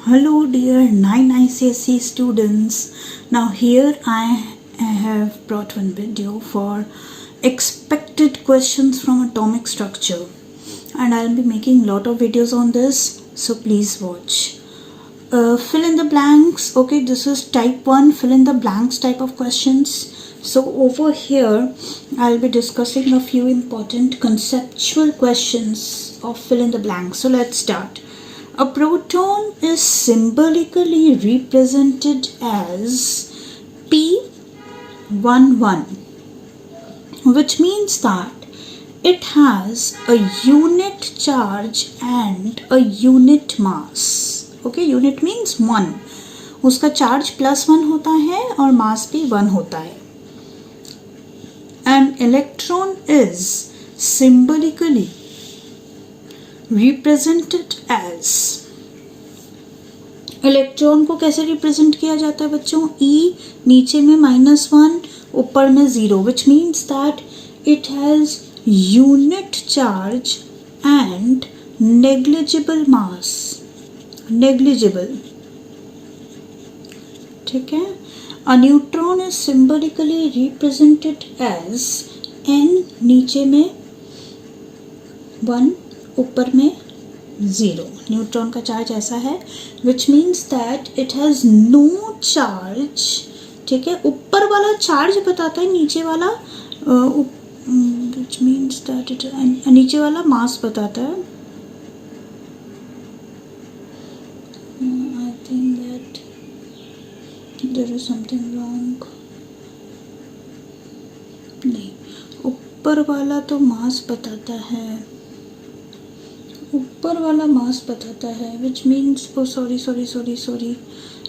Hello dear 9 ICSE students. Now here I have brought one video for expected questions from atomic structure, and I'll be making lot of videos on this, so please watch. Fill in the blanks. Okay, this is type 1 fill in the blanks type of questions. So over here I'll be discussing a few important conceptual questions of fill in the blanks. So let's start. A proton is symbolically represented as P11, which means that it has a unit charge and a unit mass. Okay, unit means 1. उसका charge +1 होता है और मास भी 1 होता है. An electron is symbolically represented as, electron को कैसे represent किया जाता है बच्चों? E नीचे में -1 ऊपर में 0, which means that it has unit charge and negligible mass. negligible, ठीक है. A neutron is symbolically represented as N नीचे में 1 ऊपर में 0. न्यूट्रॉन का चार्ज ऐसा है, which means that it has no charge. ठीक है, ऊपर वाला चार्ज बताता है, नीचे वाला विच मीन्स दैट इट नीचे वाला मास बताता है. I think that there is something wrong. नहीं, ऊपर वाला तो मास बताता है, ऊपर वाला मास बताता है, which means sorry,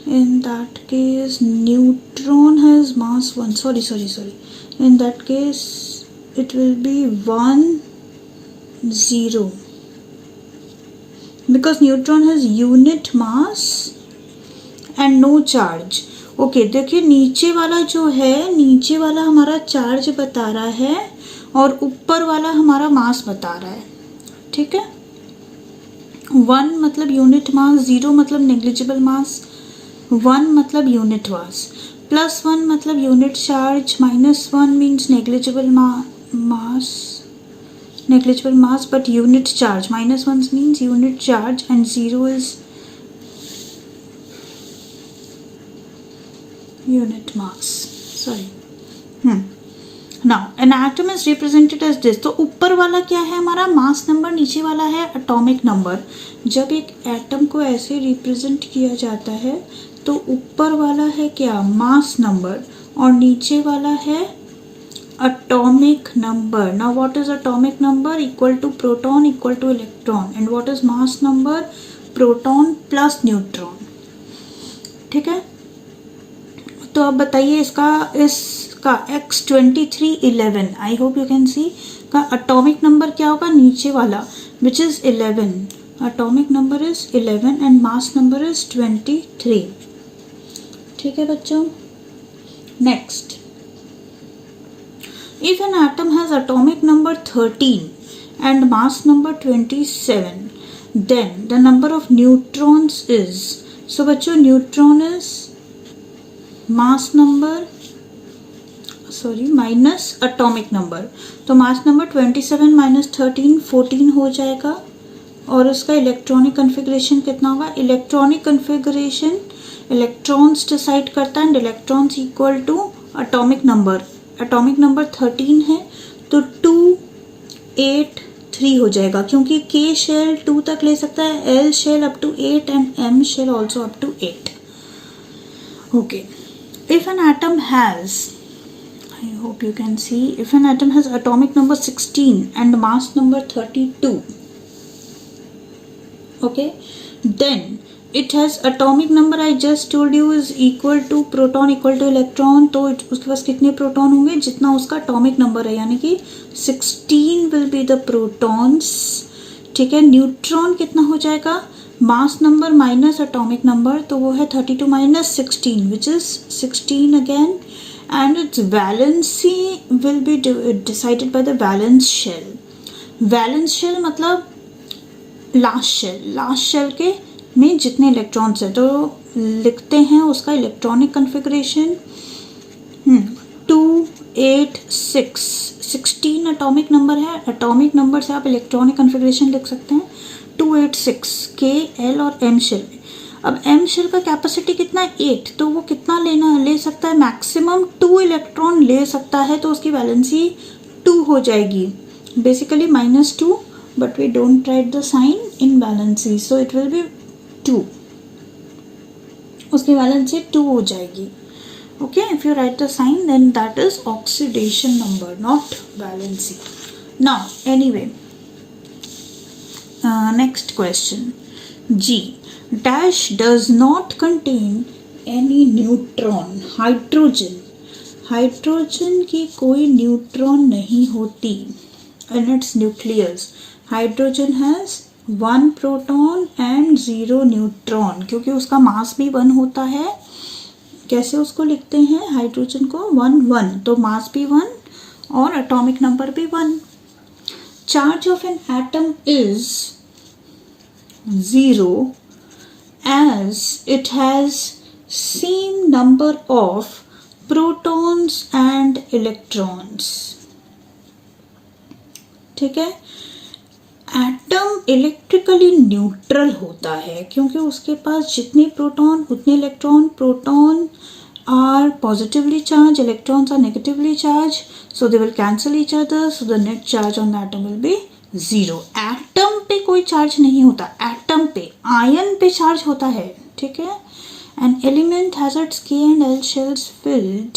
in that case neutron has mass 1. sorry, in that case it will be 1 0, because neutron has unit mass and no charge. Okay, देखिए नीचे वाला जो है, नीचे वाला हमारा चार्ज बता रहा है और ऊपर वाला हमारा मास बता रहा है. ठीक है, 1 मतलब यूनिट मास, 0 मतलब नेग्लिजिबल मास, 1 मतलब यूनिट मास, +1 मतलब unit charge, -1 means negligible mass but unit charge, -1 means unit charge and 0 is unit mass. sorry. Now an atom is represented as this. तो ऊपर वाला क्या है हमारा? Mass number. नीचे वाला है एटॉमिक नंबर. जब एक एटम को ऐसे रिप्रेजेंट किया जाता है तो ऊपर वाला है क्या? मास नंबर, और नीचे वाला है atomic number. Now what is atomic number? Equal to proton equal to electron. And what is mass number? Proton plus neutron. ठीक है, तो अब बताइए इसका X2311, I hope you can see, का एटॉमिक नंबर क्या होगा? नीचे वाला, which is 11. Atomic number is 11 and mass number is 23. ठीक है बच्चों, next. If an atom has atomic number 13 and mass number 27, then the number of neutrons is. So बच्चों, neutron is mass number minus atomic number. तो mass number 27 minus 13 14 हो जाएगा. और उसका electronic configuration कितना होगा? इलेक्ट्रॉनिक कन्फिग्रेशन इलेक्ट्रॉन्स डिसाइड करता है, and electrons equal to atomic number. Atomic number 13 है तो 2 8 3 हो जाएगा, क्योंकि K शेल 2 तक ले सकता है, L shell up to 8 and M shell also up to 8. Okay. If an atom has, I hope you can see, if an atom has atomic number 16 and mass number 32, okay, then it has atomic number I just told you is equal to proton equal to electron. तो उसके पास कितने proton होंगे? जितना उसका atomic number है, यानी कि 16 will be the protons. ठीक है, न्यूट्रॉन कितना हो जाएगा? Mass number minus atomic number, तो वो है 32 minus 16 which is 16 again. And its valency will be decided by the valence shell. Valence shell मतलब लास्ट शेल के में जितने इलेक्ट्रॉन्स हैं, तो लिखते हैं उसका इलेक्ट्रॉनिक कन्फिग्रेशन 286, 16 एटॉमिक नंबर है। एटॉमिक नंबर से आप इलेक्ट्रॉनिक कन्फिग्रेशन लिख सकते हैं 286 के एल और एम शेल में। अब एम शेल का कैपेसिटी कितना है 8, तो वो कितना ले सकता है, मैक्सिमम 2 इलेक्ट्रॉन ले सकता है, तो उसकी वैलेंसी 2 हो जाएगी, basically -2, but we don't write the sign in valency, so it will be 2, उसकी वैलेंसी 2 हो जाएगी। Okay, if you write the sign, then that is oxidation number, not valency. Now, anyway, next question. G. Dash does not contain any neutron. Hydrogen. Hydrogen की कोई neutron नहीं होती in its nucleus. Hydrogen has 1 proton and 0 neutron, क्योंकि उसका मास भी 1 होता है। कैसे उसको लिखते हैं हाइड्रोजन को 1 1, तो मास भी 1 और एटॉमिक नंबर भी 1। Charge of an atom is 0 as it has same number of protons and electrons। ठीक है, एटम इलेक्ट्रिकली न्यूट्रल होता है क्योंकि उसके पास जितने प्रोटॉन उतने electron. Proton are positively charge, electrons are negatively charge, so they will cancel each other, so the net charge on the atom will be 0। Atom पे कोई चार्ज नहीं होता, एटम पे आयन पे चार्ज होता है। ठीक है, an element has its k and l shells filled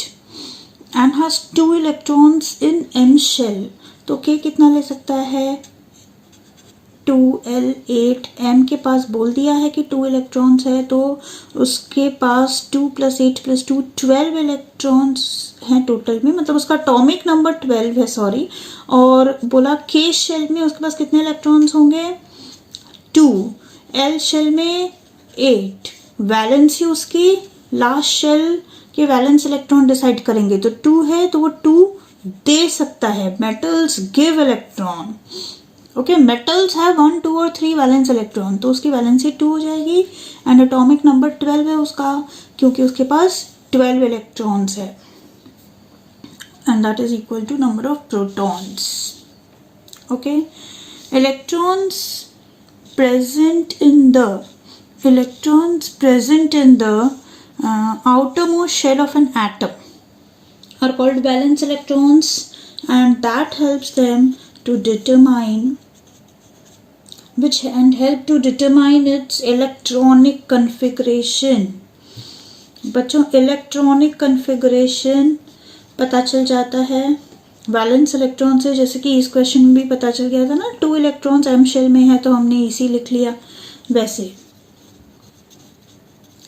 and has 2 electrons in m shell, तो k कितना ले सकता है 2l 8, m के पास बोल दिया है कि 2 इलेक्ट्रॉन्स है, तो उसके पास 2 + 8 + 2 12 इलेक्ट्रॉन्स हैं टोटल में, मतलब उसका एटॉमिक नंबर 12 है, सॉरी। और बोला k शेल में उसके पास कितने इलेक्ट्रॉन्स होंगे 2, l शेल में 8, वैलेंसी उसकी लास्ट शेल के वैलेंस इलेक्ट्रॉन डिसाइड करेंगे, तो 2 है तो वो 2 दे सकता है। Metals give electron, okay, metals है 1 2 और 3 वैलेंस इलेक्ट्रॉन, तो उसकी वैलेंसी 2 हो जाएगी एंड एटॉमिक नंबर 12 है उसका, क्योंकि उसके पास 12 इलेक्ट्रॉन्स है and that is equal to number of protons. Okay, electrons present in the outermost shell of an atom are called valence electrons, and that helps them to determine its electronic configuration। बच्चों, electronic configuration पता चल जाता है valence electron से, जैसे कि इस question में भी पता चल गया था ना, 2 इलेक्ट्रॉन्स एम शेल में है तो हमने इसी लिख लिया वैसे।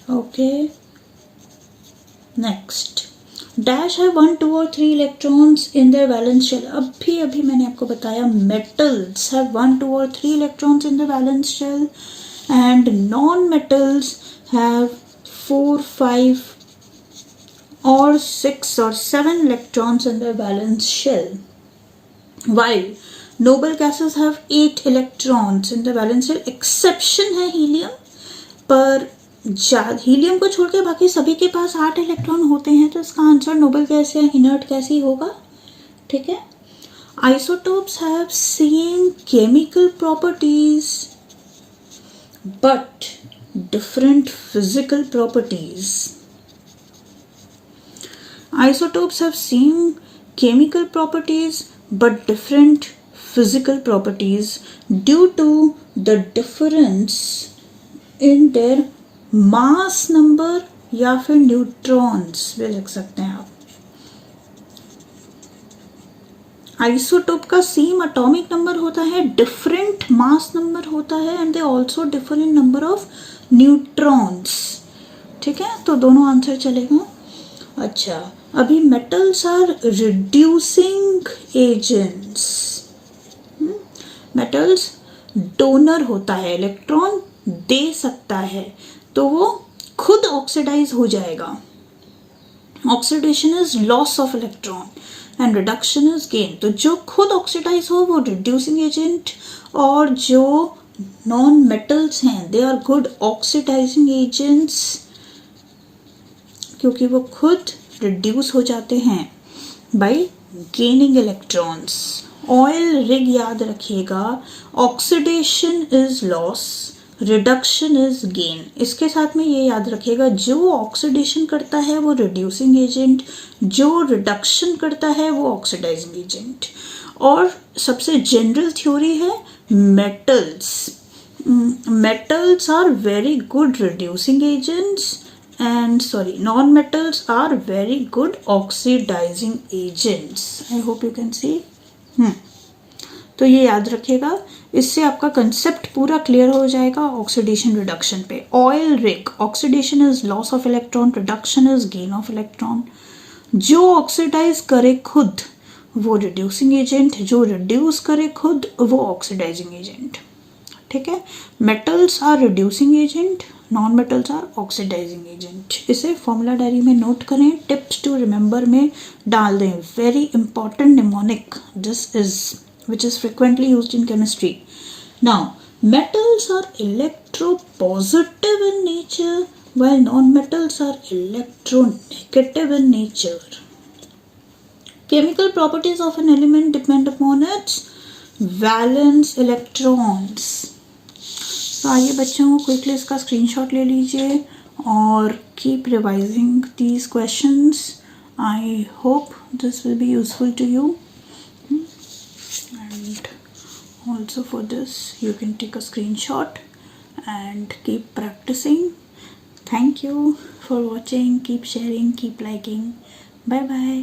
ओके, नेक्स्ट, डैश है 1 2 और 3 electrons in their valence shell. अभी मैंने आपको बताया मेटल्स हैव 1 2 और 3 electrons in the valence shell and non metals have 4 5 और 6 और 7 electrons in the valence shell, while noble gases have 8 electrons in the valence shell। Exception है helium, पर helium को छोड़ के बाकी सभी के पास 8 इलेक्ट्रॉन होते हैं, तो इसका आंसर नोबल गैस या इनर्ट गैस ही होगा। ठीक है, isotopes have same chemical properties but different physical properties. Isotopes have same chemical properties but different physical properties due to the difference in their mass number या फिर neutrons भी लिख सकते हैं आप। आइसोटोप का सेम एटॉमिक नंबर होता है, डिफरेंट मास नंबर होता है and they also differ in number of neutrons. ठीक है, तो दोनों आंसर चलेगा। अच्छा, अभी metals are reducing agents. Metals donor होता है, इलेक्ट्रॉन दे सकता है, तो वो खुद ऑक्सीडाइज हो जाएगा। Oxidation is loss of electron and reduction is gain. तो जो खुद ऑक्सीडाइज हो वो रिड्यूसिंग एजेंट और जो नॉन मेटल्स हैं, they are good oxidising agents, क्योंकि वो खुद रिड्यूस हो जाते हैं by gaining electrons. Oil rig याद रखिएगा, oxidation is loss, reduction is gain. इसके साथ में ये याद रखिएगा, जो ऑक्सीडेशन करता है वो रिड्यूसिंग एजेंट, जो रिडक्शन करता है वो ऑक्सीडाइजिंग एजेंट। और सबसे जनरल थ्योरी है metals, metals are very good reducing agents and non-metals are very good oxidizing agents. I hope you can see. तो ये याद रखिएगा, इससे आपका कंसेप्ट पूरा क्लियर हो जाएगा ऑक्सीडेशन रिडक्शन पे। Oil rig, oxidation is loss of electron, reduction is gain of electron. जो ऑक्सीडाइज करे खुद वो रिड्यूसिंग एजेंट, जो रिड्यूस करे खुद वो ऑक्सीडाइजिंग एजेंट। ठीक है, metals are reducing agent, non metals are oxidising agent. इसे फॉर्मूला डायरी में नोट करें, टिप्स टू रिमेंबर में डाल दें। Very important mnemonic this is which is frequently used in chemistry. Now, metals are electropositive in nature while non-metals are electronegative in nature. Chemical properties of an element depend upon its valence electrons. तो आइए बच्चों, quickly इसका screenshot ले लीजिए और keep revising these questions. I hope this will be useful to you. And also for this you can take a screenshot and keep practicing. Thank you for watching. Keep sharing, keep liking. Bye bye.